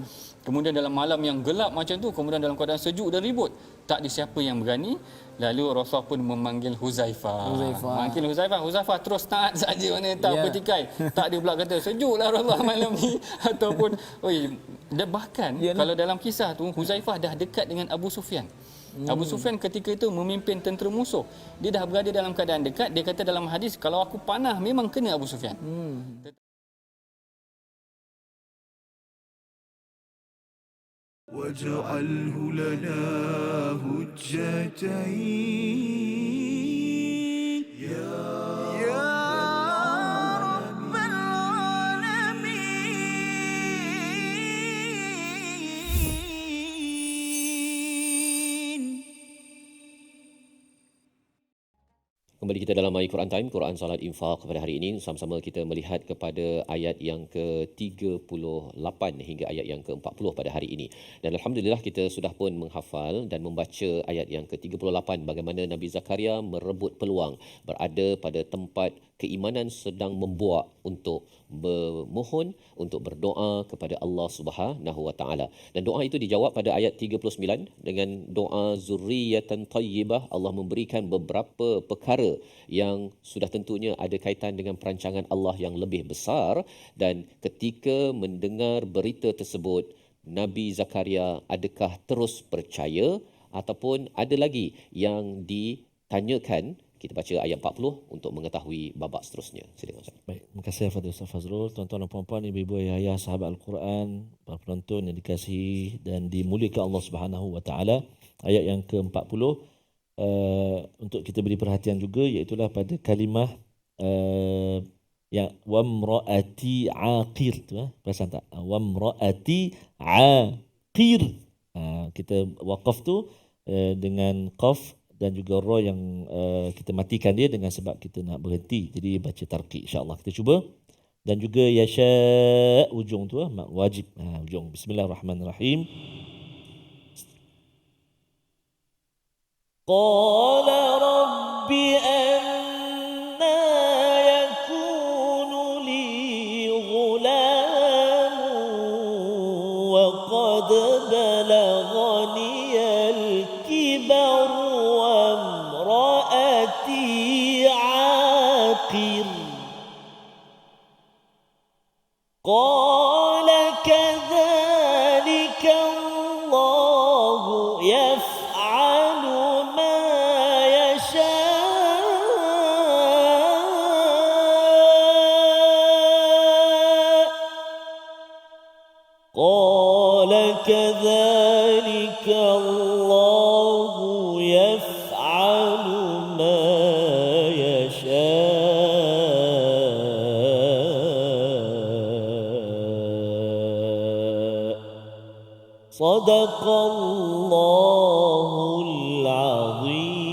kemudian dalam malam yang gelap macam tu, kemudian dalam keadaan sejuk dan ribut, tak ada siapa yang berani. Lalu Rasulullah pun memanggil Huzaifah. Manggil Huzaifah terus taat saja, mana tak bertikai. Tak ada pula kata sejuklah Rasulullah malam ni ataupun bahkan kalau dalam kisah tu Huzaifah dah dekat dengan Abu Sufyan. Abu Sufyan ketika itu memimpin tentera musuh. Dia dah berada dalam keadaan dekat. Dia kata dalam hadis, kalau aku panah memang kena Abu Sufyan. واجعله لنا هجتين يا رب العالمين. Kembali kita dalam My Quran Time, Quran Salat Infak pada hari ini. Sama-sama kita melihat kepada ayat yang ke-38 hingga ayat yang ke-40 pada hari ini. Dan Alhamdulillah kita sudah pun menghafal dan membaca ayat yang ke-38 bagaimana Nabi Zakaria merebut peluang berada pada tempat keimanan sedang membuak untuk memohon, untuk berdoa kepada Allah Subhanahu Wa Taala. Dan doa itu dijawab pada ayat 39 dengan doa zurriyatan tayyibah. Allah memberikan beberapa perkara yang sudah tentunya ada kaitan dengan perancangan Allah yang lebih besar, dan ketika mendengar berita tersebut Nabi Zakaria adakah terus percaya ataupun ada lagi yang ditanyakan? Kita baca ayat 40 untuk mengetahui babak seterusnya. Silakan Ustaz. Baik, terima kasih kepada Ustaz Fazrul, tuan-tuan dan puan-puan, ibu-ibu, ayah, sahabat Al-Quran, para penonton yang dikasihi dan dimuliakan Allah Subhanahu Wa Taala. Ayat yang ke-40 untuk kita beri perhatian juga, iaitu pada kalimah yang wamraati aqir tu, perasan tak? Wamraati aqir. Kita waqaf tu dengan qaf dan juga ra yang kita matikan dia dengan sebab kita nak berhenti. Jadi baca tarqiq, insya-Allah kita cuba. Dan juga yasha ujung tu wajib ujung. Bismillahirrahmanirrahim. Qala rabbi anna yakunu li ghulam wa qad balaghani al-kibar wa imraati 'aqir. قال كذلك الله يفعل ما يشاء. قال كذلك الله يفعل ما يشاء. صدق الله العظيم.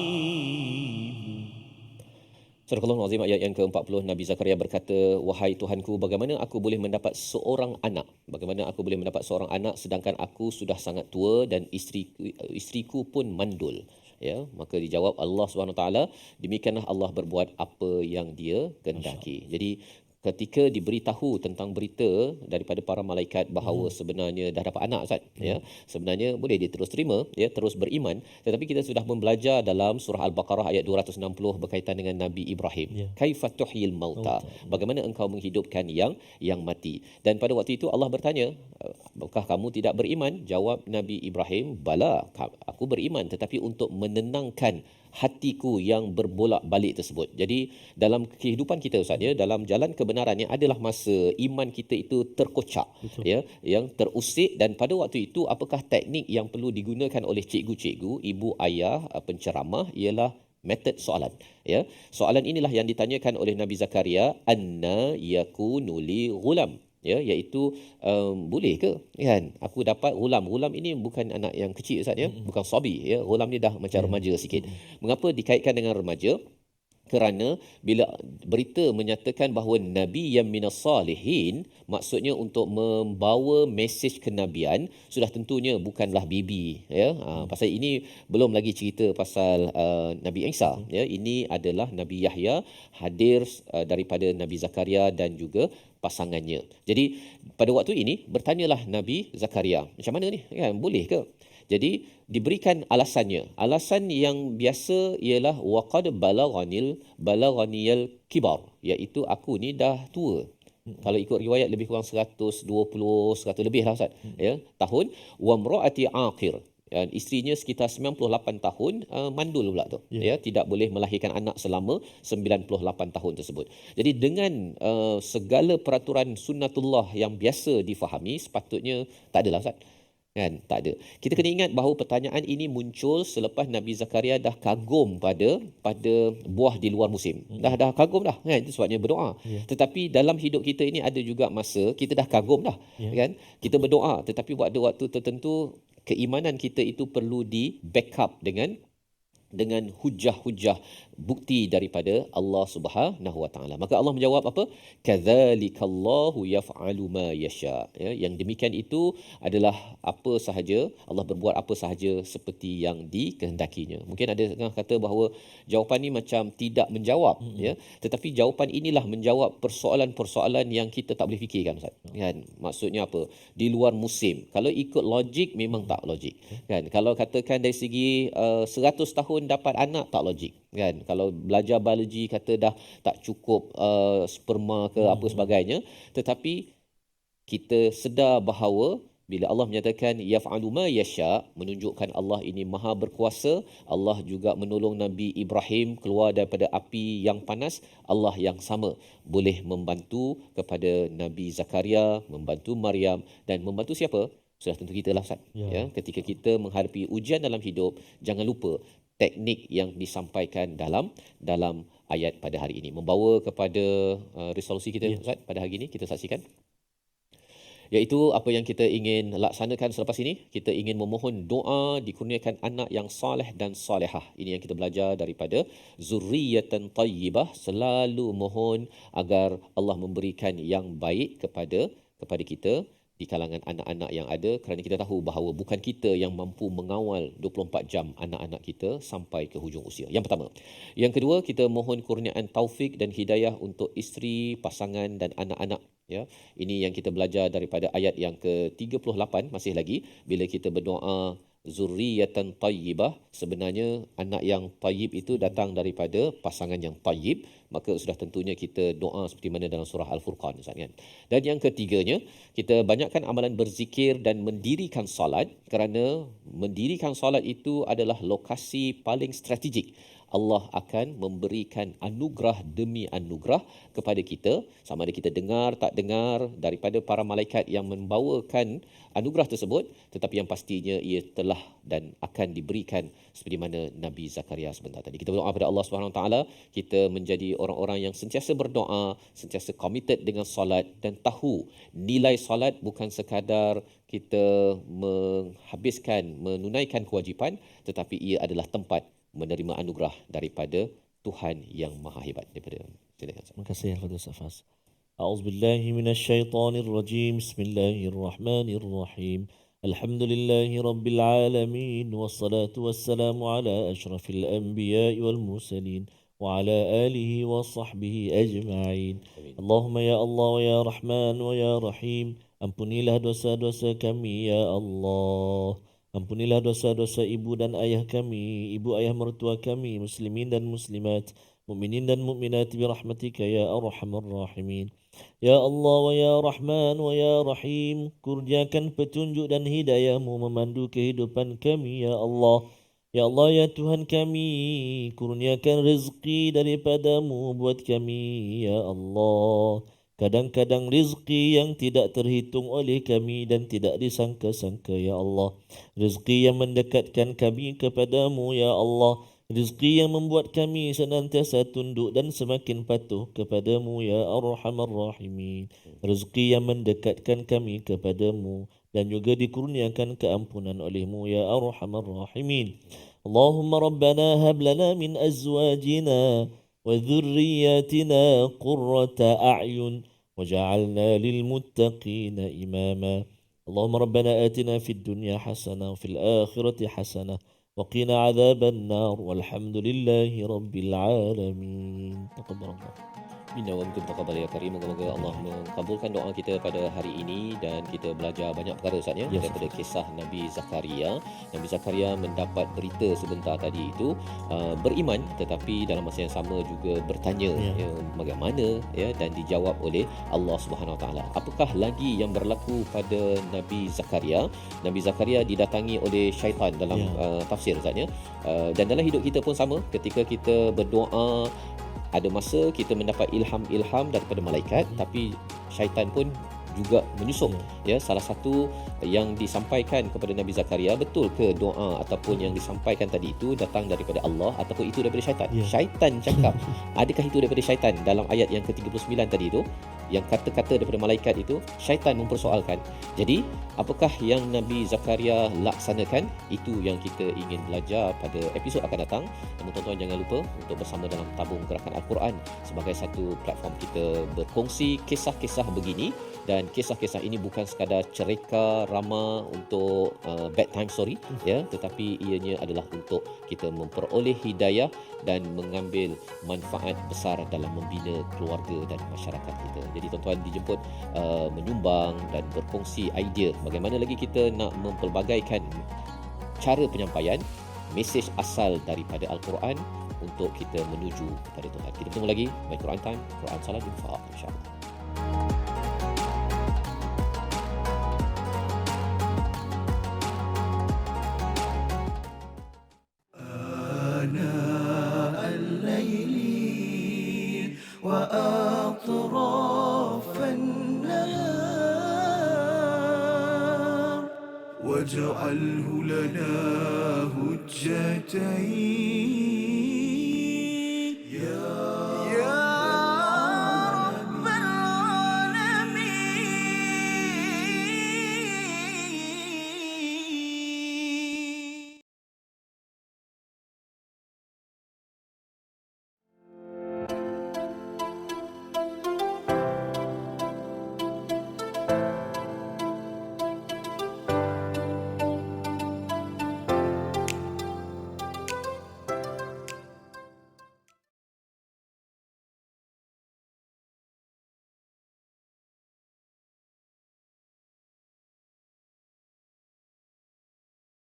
Surah Al-Azim ayat yang ke-40, Nabi Zakaria berkata, wahai Tuhanku, bagaimana aku boleh mendapat seorang anak? Bagaimana aku boleh mendapat seorang anak sedangkan aku sudah sangat tua dan isteriku pun mandul? Ya, maka dijawab Allah SWT, demikianlah Allah berbuat apa yang dia kehendaki. Jadi ketika diberitahu tentang berita daripada para malaikat bahawa sebenarnya dah dapat anak, Ustaz, ya, sebenarnya boleh dia terus terima, ya, terus beriman. Tetapi kita sudah belajar dalam surah Al-Baqarah ayat 260 berkaitan dengan Nabi Ibrahim. Kaifa tuhyil mauta? Bagaimana engkau menghidupkan yang mati? Dan pada waktu itu Allah bertanya, apakah kamu tidak beriman? Jawab Nabi Ibrahim, bala, aku beriman, tetapi untuk menenangkan hatiku yang berbolak-balik tersebut. Jadi dalam kehidupan kita Ustaz ya, dalam jalan kebenaran ni adalah masa iman kita itu terkocak. Betul. Ya, yang terusik, dan pada waktu itu apakah teknik yang perlu digunakan oleh cikgu-cikgu, ibu ayah, penceramah ialah metod soalan. Ya, soalan inilah yang ditanyakan oleh Nabi Zakaria, anna yakunu li ghulam. Ya, iaitu boleh ke kan aku dapat ghulam. Ghulam ini bukan anak yang kecil Ustaz ya, bukan sabi ya. Ghulam ni dah macam remaja sikit. Mengapa dikaitkan dengan remaja? Kerana bila berita menyatakan bahawa Nabi yang minas salihin, maksudnya untuk membawa mesej kenabian, sudah tentunya bukanlah bibi ya. Pasal ini belum lagi cerita pasal Nabi Isa ya. Ini adalah Nabi Yahya hadir daripada Nabi Zakaria dan juga pasangannya. Jadi pada waktu ini bertanyalah Nabi Zakaria, macam mana ni kan, boleh ke? Jadi diberikan alasannya. Alasan yang biasa ialah waqad balaghaniyal kibar, iaitu aku ni dah tua. Kalau ikut riwayat lebih kurang 120, 100 lebih lah Ustaz ya, tahun. Wa mraati aqir, dan isterinya sekitar 98 tahun, mandul pula tu ya, tidak boleh melahirkan anak selama 98 tahun tersebut. Jadi dengan segala peraturan sunnatullah yang biasa difahami, sepatutnya tak adalah Ustaz kan, tak ada. Kita kena ingat bahawa pertanyaan ini muncul selepas Nabi Zakaria dah kagum pada buah di luar musim. Dah kagum dah kan, itu sebabnya berdoa. Tetapi dalam hidup kita ini ada juga masa kita dah kagum dah kan, kita berdoa, tetapi pada waktu tertentu keimanan kita itu perlu di backup dengan hujah-hujah bukti daripada Allah Subhanahu Wa Taala. Maka Allah menjawab apa? Kadzalikallahu yaf'alu ma yasha. Ya, yang demikian itu adalah apa sahaja, Allah berbuat apa sahaja seperti yang dikehendakinya. Mungkin ada setengah kata bahawa jawapan ni macam tidak menjawab ya, tetapi jawapan inilah menjawab persoalan-persoalan yang kita tak boleh fikirkan Ustaz. Kan? Maksudnya apa? Di luar musim. Kalau ikut logik memang tak logik. Kan? Kalau katakan dari segi 100 tahun dapat anak, tak logik kan. Kalau belajar biologi kata dah tak cukup sperma ke apa sebagainya, tetapi kita sedar bahawa bila Allah menyatakan yaf'alu ma yasha, menunjukkan Allah ini maha berkuasa. Allah juga menolong Nabi Ibrahim keluar daripada api yang panas. Allah yang sama boleh membantu kepada Nabi Zakaria, membantu Maryam, dan membantu siapa? Sudah tentu kita lah Ustaz. Ya, ketika kita menghadapi ujian dalam hidup, jangan lupa teknik yang disampaikan dalam ayat pada hari ini membawa kepada resolusi kita Ustaz pada hari ini. Kita saksikan, iaitu apa yang kita ingin laksanakan selepas ini. Kita ingin memohon doa dikurniakan anak yang soleh dan solehah. Ini yang kita belajar daripada zurriyatan tayyibah. Selalu mohon agar Allah memberikan yang baik kepada kita di kalangan anak-anak yang ada, kerana kita tahu bahawa bukan kita yang mampu mengawal 24 jam anak-anak kita sampai ke hujung usia. Yang pertama. Yang kedua, kita mohon kurniaan taufik dan hidayah untuk isteri, pasangan dan anak-anak. Ya, ini yang kita belajar daripada ayat yang ke-38 masih lagi, bila kita berdoa zurriyatan tayyibah, sebenarnya anak yang tayyib itu datang daripada pasangan yang tayyib. Maka sudah tentunya kita doa seperti mana dalam surah Al-Furqan Ustaz kan. Dan yang ketiganya, kita banyakkan amalan berzikir dan mendirikan solat, kerana mendirikan solat itu adalah lokasi paling strategik. Allah akan memberikan anugerah demi anugerah kepada kita, sama ada kita dengar tak dengar daripada para malaikat yang membawakan anugerah tersebut, tetapi yang pastinya ia telah dan akan diberikan seperti mana Nabi Zakaria sebentar tadi. Kita berdoa pada Allah Subhanahu Wa Taala, kita menjadi orang-orang yang sentiasa berdoa, sentiasa committed dengan solat, dan tahu nilai solat bukan sekadar kita menunaikan kewajipan, tetapi ia adalah tempat menerima anugerah daripada Tuhan yang Maha Hebat. Terima kasih kepada Ustaz Faz. A'udzubillahi minasyaitonirrajim. Bismillahirrahmanirrahim. Alhamdulillahi rabbil alamin, wassalatu wassalamu ala asyrafil anbiya'i wal mursalin wa ala alihi wa sahbihi ajma'in. Allahumma ya Allah wa ya Rahman wa ya Rahim, ampunilah dosa-dosa kami ya Allah. Ampunilah dosa-dosa ibu dan ayah kami, ibu ayah mertua kami, muslimin dan muslimat, mukminin dan mukminat birahmatika ya arhamar rahimin. Ya Allah wa ya Rahman wa ya Rahim, kurniakan petunjuk dan hidayahmu memandu kehidupan kami ya Allah. Ya Allah, ya Tuhan kami, kurniakan rezeki daripada-Mu buat kami, ya Allah. Kadang-kadang rezeki yang tidak terhitung oleh kami dan tidak disangka-sangka, ya Allah. Rezeki yang mendekatkan kami kepadamu, ya Allah. Rezeki yang membuat kami senantiasa tunduk dan semakin patuh kepadamu, ya Arhamar Rahimin. Rezeki yang mendekatkan kami kepadamu dan juga dikurniakan keampunan olehmu, ya Arhamar Rahimin. Allahumma Rabbana hab lana min azwajina wa dhurriyyatina qurrata a'yun waj'alna lil muttaqina imama. Allahumma Rabbana atina fid dunya hasanah wa fil akhirati hasanah wa qina adzaban nar walhamdulillahi rabbil alamin. Taqabbalallah. Minna wa minkum taqabbal ya karim. Moga-moga Allah mengabulkan doa kita pada hari ini dan kita belajar banyak perkara Ustaz ya, daripada kisah Nabi Zakaria. Nabi Zakaria mendapat berita sebentar tadi itu, beriman tetapi dalam masa yang sama juga bertanya bagaimana ya, dan dijawab oleh Allah Subhanahu Wa Taala. Apakah lagi yang berlaku pada Nabi Zakaria? Nabi Zakaria didatangi oleh syaitan dalam tafsir Ustaz ya. Dan dalam hidup kita pun sama, ketika kita berdoa ada masa kita mendapat ilham daripada malaikat, tapi syaitan pun juga menyusup ya. Salah satu yang disampaikan kepada Nabi Zakaria, betul ke doa ataupun yang disampaikan tadi itu datang daripada Allah ataupun itu daripada syaitan? Syaitan cakap. Adakah itu daripada syaitan? Dalam ayat yang ke-39 tadi itu, yang kata-kata daripada malaikat itu, syaitan mempersoalkan. Jadi apakah yang Nabi Zakaria laksanakan? Itu yang kita ingin belajar pada episod akan datang. Namun tuan-tuan jangan lupa untuk bersama dalam tabung gerakan Al-Quran sebagai satu platform kita berkongsi kisah-kisah begini. Dan kisah-kisah ini bukan sekadar cerita rama untuk bedtime story ya, tetapi ianya adalah untuk kita memperoleh hidayah dan mengambil manfaat besar dalam membina keluarga dan masyarakat kita. Jadi tuan-tuan dijemput menyumbang dan berkongsi idea bagaimana lagi kita nak mempelbagaikan cara penyampaian mesej asal daripada Al-Quran untuk kita menuju kepada Tuhan. Kita bertemu lagi My Quran Time, Quran Salat Infaq, insya-Allah. وأطراف النهار واجعله لنا هجتين